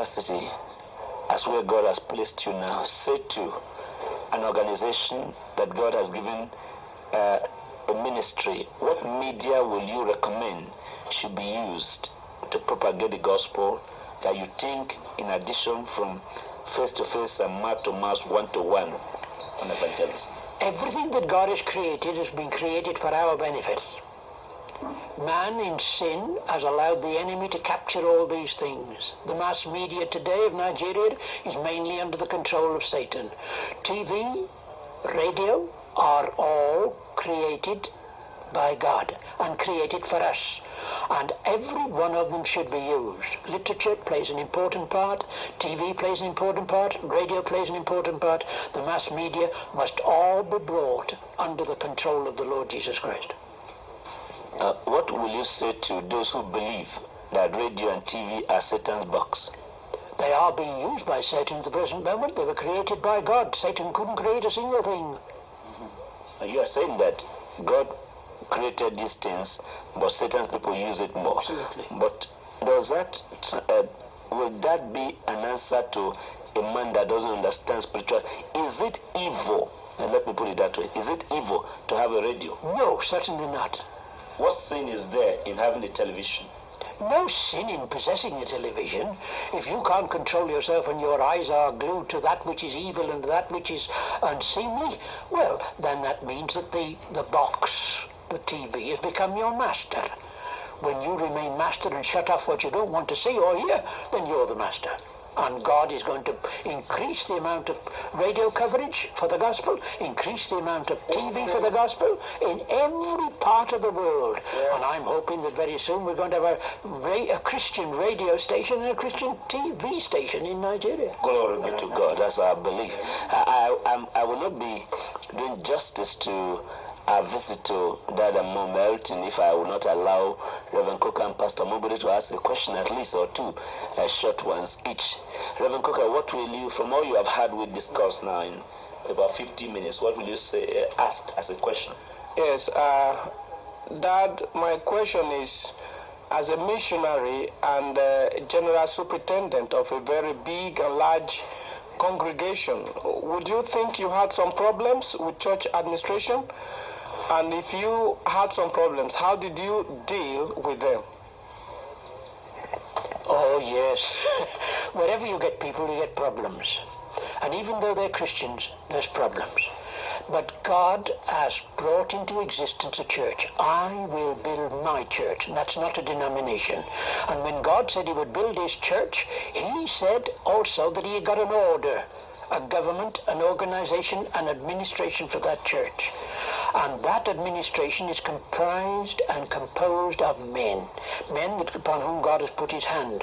capacity, as where God has placed you now, say to an organization that God has given a ministry, what media will you recommend should be used to propagate the gospel that you think, in addition from face-to-face and mouth-to-mouth, one-to-one on evangelism? Everything that God has created has been created for our benefit. Man in sin has allowed the enemy to capture all these things. The mass media today of Nigeria is mainly under the control of Satan. TV, radio are all created by God and created for us. And every one of them should be used. Literature plays an important part, TV plays an important part, radio plays an important part. The mass media must all be brought under the control of the Lord Jesus Christ. What will you say to those who believe that radio and TV are Satan's box? They are being used by Satan at the present moment. They were created by God. Satan couldn't create a single thing. You are saying that God created these things, but Satan's people use it more. Absolutely. But does that, will that be an answer to a man that doesn't understand spiritual? Is it evil? And let me put it that way. Is it evil to have a radio? No, certainly not. What sin is there in having a television? No sin in possessing a television. If you can't control yourself and your eyes are glued to that which is evil and that which is unseemly, well, then that means that the box, the TV, has become your master. When you remain master and shut off what you don't want to see or hear, then you're the master. And God is going to increase the amount of radio coverage for the gospel, increase the amount of TV for the gospel in every part of the world. Yeah. And I'm hoping that very soon we're going to have a Christian radio station and a Christian TV station in Nigeria. Glory be to God. That's our belief. I will not be doing justice to our visit to Dad and Mom Elton if I will not allow Reverend Coker and Pastor Mobile to ask a question, at least, or two short ones each. Reverend Coker, what will you, from all you have had with discuss now in about 50 minutes, what will you say, ask as a question? Yes, Dad, my question is, as a missionary and general superintendent of a very big and large congregation, would you think you had some problems with church administration? And if you had some problems, how did you deal with them? Oh, yes. Wherever you get people, you get problems. And even though they're Christians, there's problems. But God has brought into existence a church. I will build my church, and that's not a denomination. And when God said he would build his church, he said also that he had got an order, a government, an organization, an administration for that church. And that administration is comprised and composed of men upon whom God has put his hand.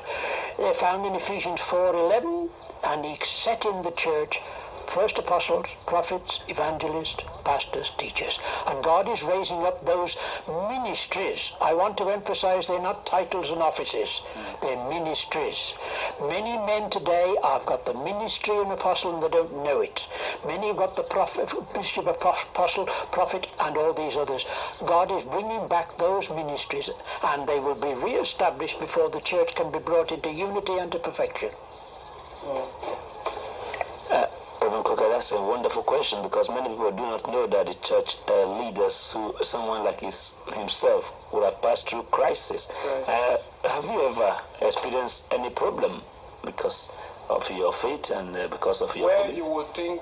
They're found in Ephesians 4:11, and he set in the church first apostles, prophets, evangelists, pastors, teachers. And God is raising up those ministries. I want to emphasize they're not titles and offices. They're ministries. Many men today have got the ministry of an apostle and they don't know it. Many have got the ministry of apostle, prophet, and all these others. God is bringing back those ministries, and they will be re-established before the church can be brought into unity and to perfection. Reverend Coker, that's a wonderful question, because many people do not know that the church leaders, someone like himself, would have passed through crisis. Right. Have you ever experienced any problem because of your faith and because of your belief? You would think